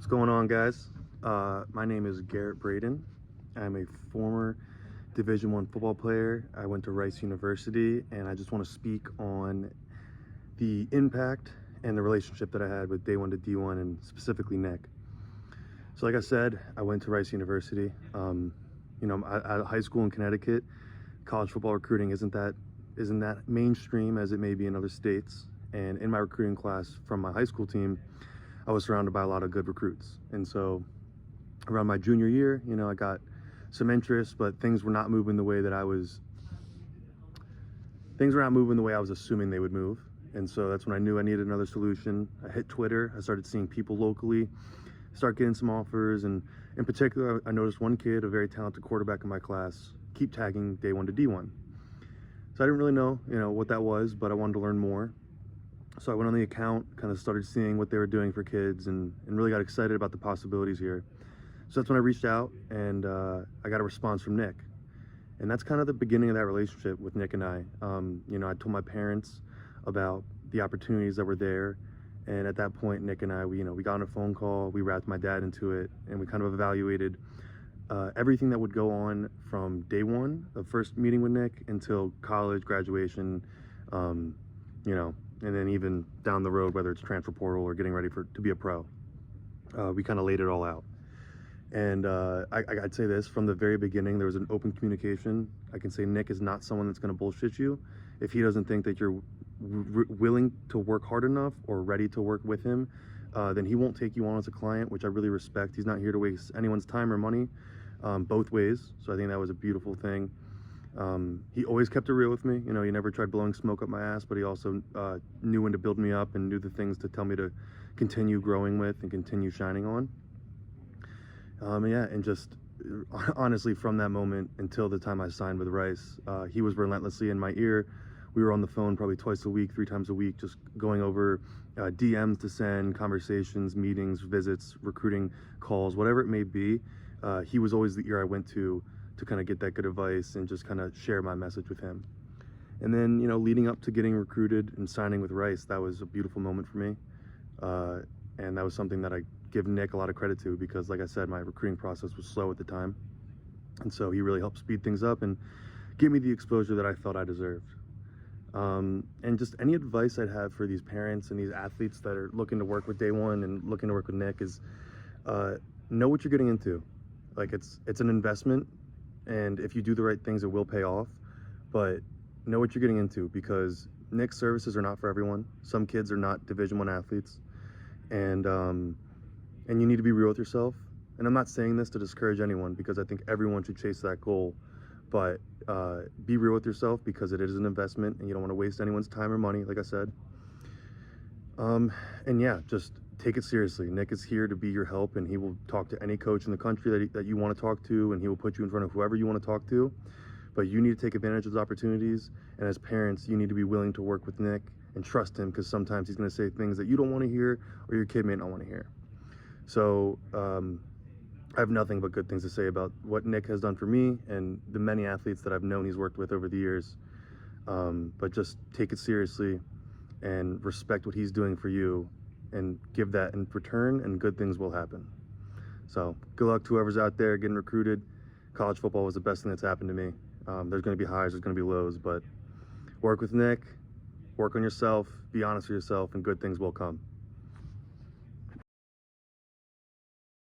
going on, guys? My name is Garrett Braden. I'm a former Division I football player. I went to Rice University, and I just want to speak on the impact and the relationship that I had with Day 1 to D1, and specifically Nick. So like I said, I went to Rice University. At high school in Connecticut, college football recruiting isn't that mainstream as it may be in other states. And in my recruiting class from my high school team, I was surrounded by a lot of good recruits. And so around my junior year, I got some interest, but things were not moving the way I was assuming they would move. And so that's when I knew I needed another solution. I hit Twitter. I started seeing people locally start getting some offers. And in particular, I noticed one kid, a very talented quarterback in my class, keep tagging Day 1 to D1. So I didn't really know, what that was, but I wanted to learn more. So I went on the account, kind of started seeing what they were doing for kids, and really got excited about the possibilities here. So that's when I reached out, and I got a response from Nick. And that's kind of the beginning of that relationship with Nick and I. I told my parents about the opportunities that were there. And at that point, Nick and I, we got on a phone call, we wrapped my dad into it, and we kind of evaluated everything that would go on from day one of first meeting with Nick until college, graduation, and then even down the road, whether it's transfer portal or getting ready to be a pro. We kind of laid it all out. And I'd say this, from the very beginning, there was an open communication. I can say Nick is not someone that's going to bullshit you. If he doesn't think that you're willing to work hard enough or ready to work with him, then he won't take you on as a client, which I really respect. He's not here to waste anyone's time or money, both ways. So I think that was a beautiful thing. He always kept it real with me. He never tried blowing smoke up my ass, but he also knew when to build me up and knew the things to tell me to continue growing with and continue shining on. And just honestly, from that moment until the time I signed with Rice, he was relentlessly in my ear. We were on the phone probably twice a week, 3 times a week, just going over DMs to send, conversations, meetings, visits, recruiting calls, whatever it may be. He was always the ear I went to kind of get that good advice and just kind of share my message with him. And then, leading up to getting recruited and signing with Rice, that was a beautiful moment for me. And that was something that I give Nick a lot of credit to, because like I said, my recruiting process was slow at the time. And so he really helped speed things up and give me the exposure that I felt I deserved. And just any advice I'd have for these parents and these athletes that are looking to work with Day 1 and looking to work with Nick is, know what you're getting into. Like it's an investment, and if you do the right things, it will pay off, but know what you're getting into, because Nick's services are not for everyone. Some kids are not Division I athletes, and you need to be real with yourself. And I'm not saying this to discourage anyone, because I think everyone should chase that goal, but be real with yourself, because it is an investment and you don't want to waste anyone's time or money, like I said. And yeah, just take it seriously. Nick is here to be your help, and he will talk to any coach in the country that you want to talk to, and he will put you in front of whoever you want to talk to. But you need to take advantage of those opportunities, and as parents, you need to be willing to work with Nick and trust him, because sometimes he's going to say things that you don't want to hear or your kid may not want to hear. So I have nothing but good things to say about what Nick has done for me and the many athletes that I've known he's worked with over the years. But just take it seriously and respect what he's doing for you, and give that in return, and good things will happen. So good luck to whoever's out there getting recruited. College football was the best thing that's happened to me. There's going to be highs, there's going to be lows, but work with Nick, work on yourself, be honest with yourself, and good things will come.